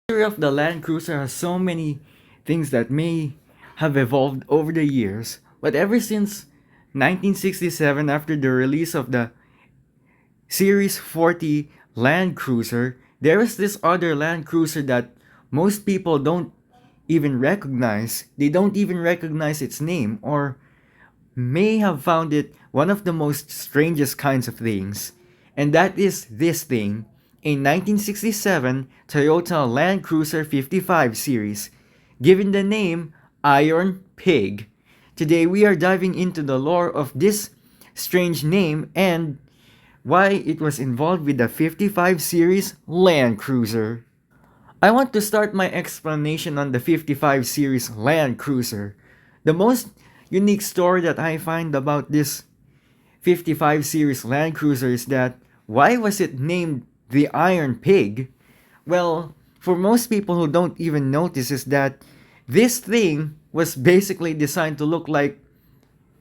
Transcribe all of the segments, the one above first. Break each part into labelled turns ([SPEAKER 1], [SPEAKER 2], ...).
[SPEAKER 1] History of the Land Cruiser has so many things that may have evolved over the years, but ever since 1967, after the release of the Series 40 Land Cruiser, there is this other Land Cruiser that most people don't even recognize. They don't even recognize its name, or may have found it one of the most strangest kinds of things. And that is this thing, a 1967 Toyota Land Cruiser 55 series, given the name Iron Pig. Today we are diving into the lore of this strange name and why it was involved with the 55 series Land Cruiser. I want to start my explanation on the 55 series Land Cruiser. The most unique story that I find about this 55 series Land Cruiser is that why was it named the Iron Pig? Well, for most people who don't even notice is that this thing was basically designed to look like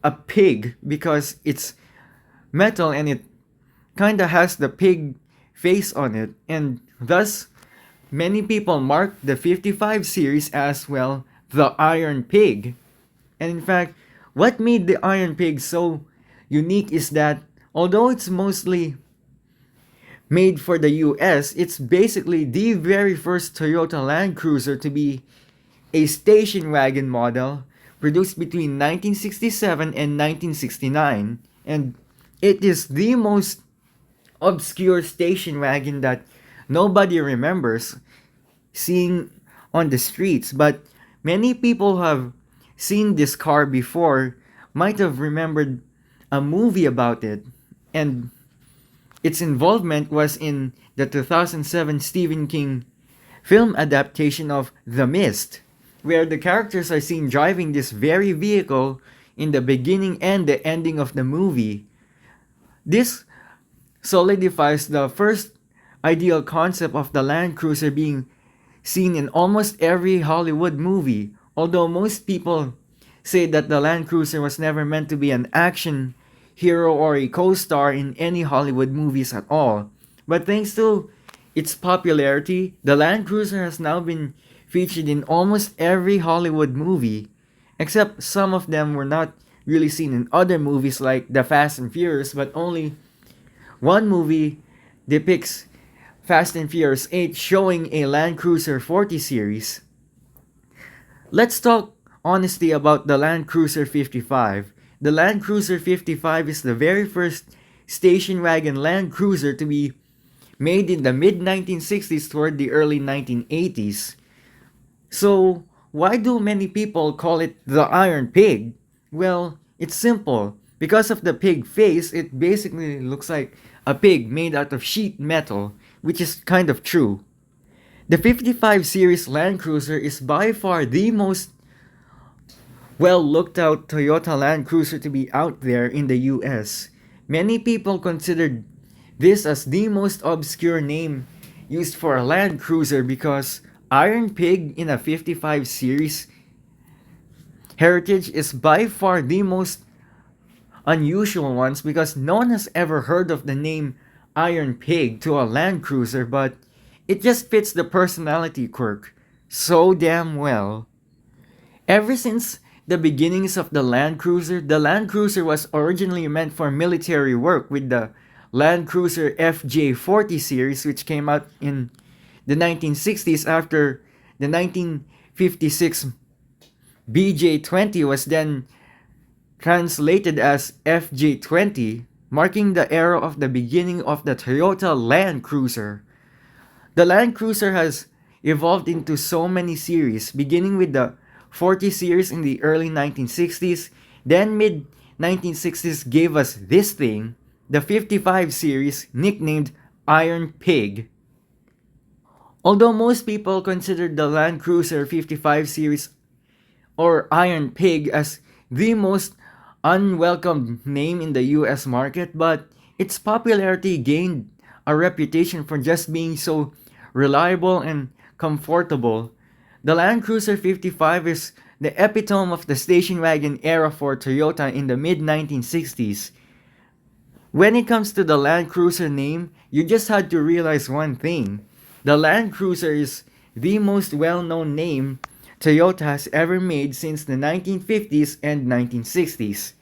[SPEAKER 1] a pig because it's metal and it kinda has the pig face on it, and thus many people mark the 55 series as, well, the Iron Pig. And in fact, what made the Iron Pig so unique is that although it's mostly made for the US, it's basically the very first Toyota Land Cruiser to be a station wagon model produced between 1967 and 1969. And it is the most obscure station wagon that nobody remembers seeing on the streets, but many people have seen this car before, might have remembered a movie about it, and its involvement was in the 2007 Stephen King film adaptation of The Mist, where the characters are seen driving this very vehicle in the beginning and the ending of the movie. This solidifies the first ideal concept of the Land Cruiser being seen in almost every Hollywood movie, although most people say that the Land Cruiser was never meant to be an action hero or a co-star in any Hollywood movies at all. But thanks to its popularity, the Land Cruiser has now been featured in almost every Hollywood movie, except some of them were not really seen in other movies like The Fast and Furious, but only one movie depicts Fast and Furious 8 showing a Land Cruiser 40 series. Let's talk honestly about the Land Cruiser 55. The Land Cruiser 55 is the very first station wagon Land Cruiser to be made in the mid 1960s toward the early 1980s. So, why do many people call it the Iron Pig? Well, it's simple. Because of the pig face, it basically looks like a pig made out of sheet metal, which is kind of true. The 55 series Land Cruiser is by far the most well looked out Toyota Land Cruiser to be out there in the US. Many people considered this as the most obscure name used for a Land Cruiser because Iron Pig in a 55 series heritage is by far the most unusual ones because no one has ever heard of the name Iron Pig to a Land Cruiser, but it just fits the personality quirk so damn well. Ever since the beginnings of the Land Cruiser was originally meant for military work with the Land Cruiser FJ40 series, which came out in the 1960s after the 1956 BJ20 was then translated as FJ20, marking the era of the beginning of the Toyota Land Cruiser. The Land Cruiser has evolved into so many series, beginning with the 40 series in the early 1960s, then mid 1960s gave us this thing, the 55 series nicknamed Iron Pig. Although most people consider the Land Cruiser 55 series or Iron Pig as the most unwelcome name in the US market, but its popularity gained a reputation for just being so reliable and comfortable. The Land Cruiser 55 is the epitome of the station wagon era for Toyota in the mid 1960s. When it comes to the Land Cruiser name, you just had to realize one thing. The Land Cruiser is the most well-known name Toyota has ever made since the 1950s and 1960s.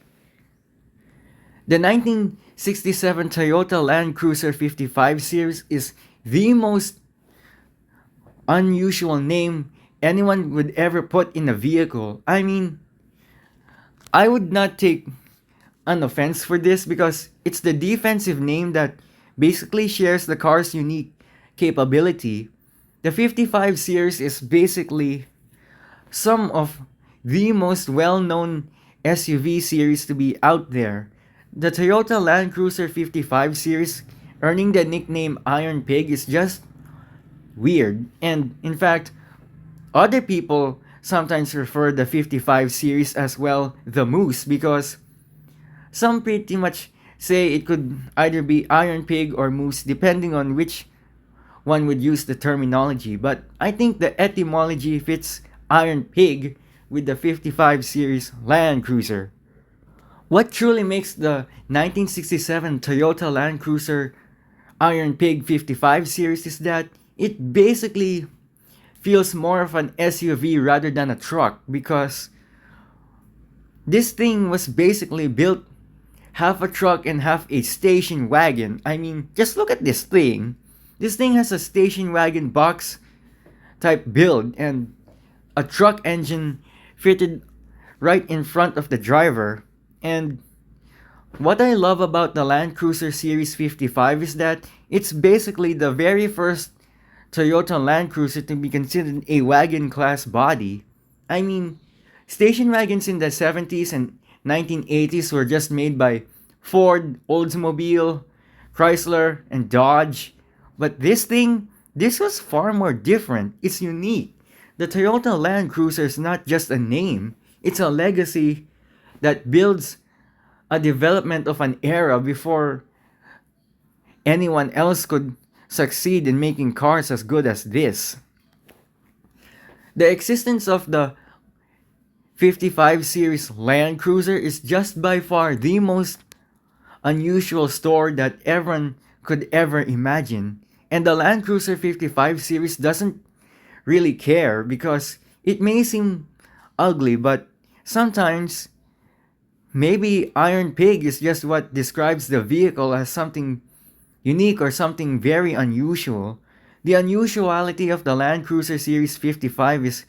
[SPEAKER 1] The 1967 Toyota Land Cruiser 55 series is the most unusual name anyone would ever put in a vehicle. I mean, I would not take an offense for this because it's the defensive name that basically shares the car's unique capability. The 55 series is basically some of the most well-known SUV series to be out there. The Toyota Land Cruiser 55 series earning the nickname Iron Pig is just weird. And in fact, other people sometimes refer the 55 series as well the Moose because some pretty much say it could either be Iron Pig or Moose depending on which one would use the terminology. But I think the etymology fits Iron Pig with the 55 series Land Cruiser. What truly makes the 1967 Toyota Land Cruiser Iron Pig 55 series is that it basically feels more of an SUV rather than a truck because this thing was basically built half a truck and half a station wagon. I mean, just look at this thing. This thing has a station wagon box type build and a truck engine fitted right in front of the driver. And what I love about the Land Cruiser Series 55 is that it's basically the very first Toyota Land Cruiser to be considered a wagon class body. I mean, station wagons in the 70s and 1980s were just made by Ford, Oldsmobile, Chrysler, and Dodge. But this was far more different. It's unique. The Toyota Land Cruiser is not just a name, it's a legacy that builds a development of an era before anyone else could succeed in making cars as good as this. The existence of the 55 series Land Cruiser is just by far the most unusual story that everyone could ever imagine. And the Land Cruiser 55 series doesn't really care because it may seem ugly, but sometimes maybe Iron Pig is just what describes the vehicle as something unique or something very unusual. The unusuality of the Land Cruiser Series 55 is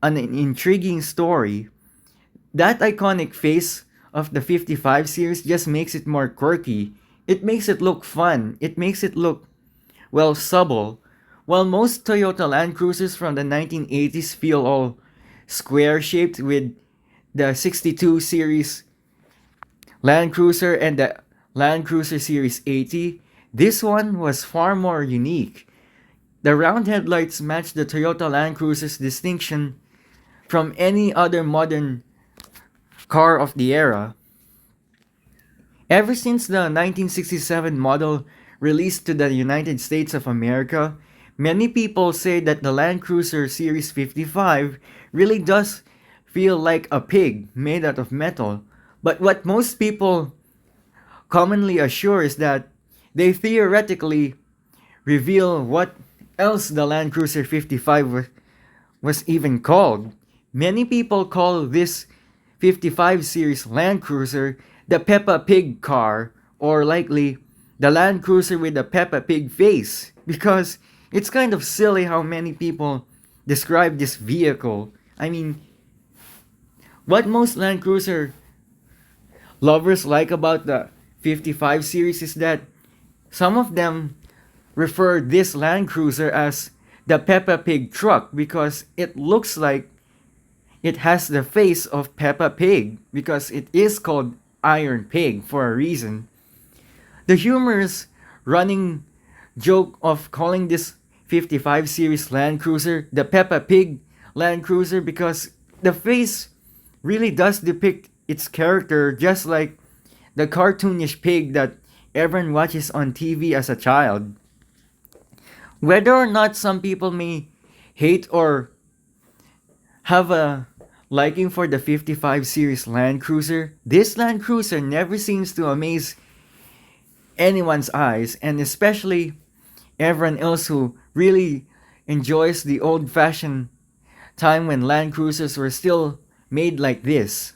[SPEAKER 1] an intriguing story. That iconic face of the 55 series just makes it more quirky. It makes it look fun. It makes it look, well, subtle. While most Toyota Land Cruisers from the 1980s feel all square shaped with the 62 series Land Cruiser and the Land Cruiser Series 80, this one was far more unique. The round headlights match the Toyota Land Cruiser's distinction from any other modern car of the era. Ever since the 1967 model released to the United States of America, many people say that the Land Cruiser Series 55 really does feel like a pig made out of metal. But what most people commonly assure is that they theoretically reveal what else the Land Cruiser 55 was even called. Many people call this 55 series Land Cruiser the Peppa Pig car, or likely the Land Cruiser with the Peppa Pig face, because it's kind of silly how many people describe this vehicle. I mean, what most Land Cruiser lovers like about the 55 series is that some of them refer this Land Cruiser as the Peppa Pig truck because it looks like it has the face of Peppa Pig because it is called Iron Pig for a reason. The humorous running joke of calling this 55 series Land Cruiser the Peppa Pig Land Cruiser because the face really does depict its character just like the cartoonish pig that everyone watches on TV as a child. Whether or not some people may hate or have a liking for the 55 series Land Cruiser, this Land Cruiser never seems to amaze anyone's eyes, and especially everyone else who really enjoys the old fashioned time when Land Cruisers were still made like this.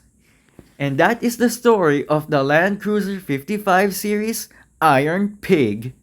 [SPEAKER 1] And that is the story of the Land Cruiser 55 series Iron Pig.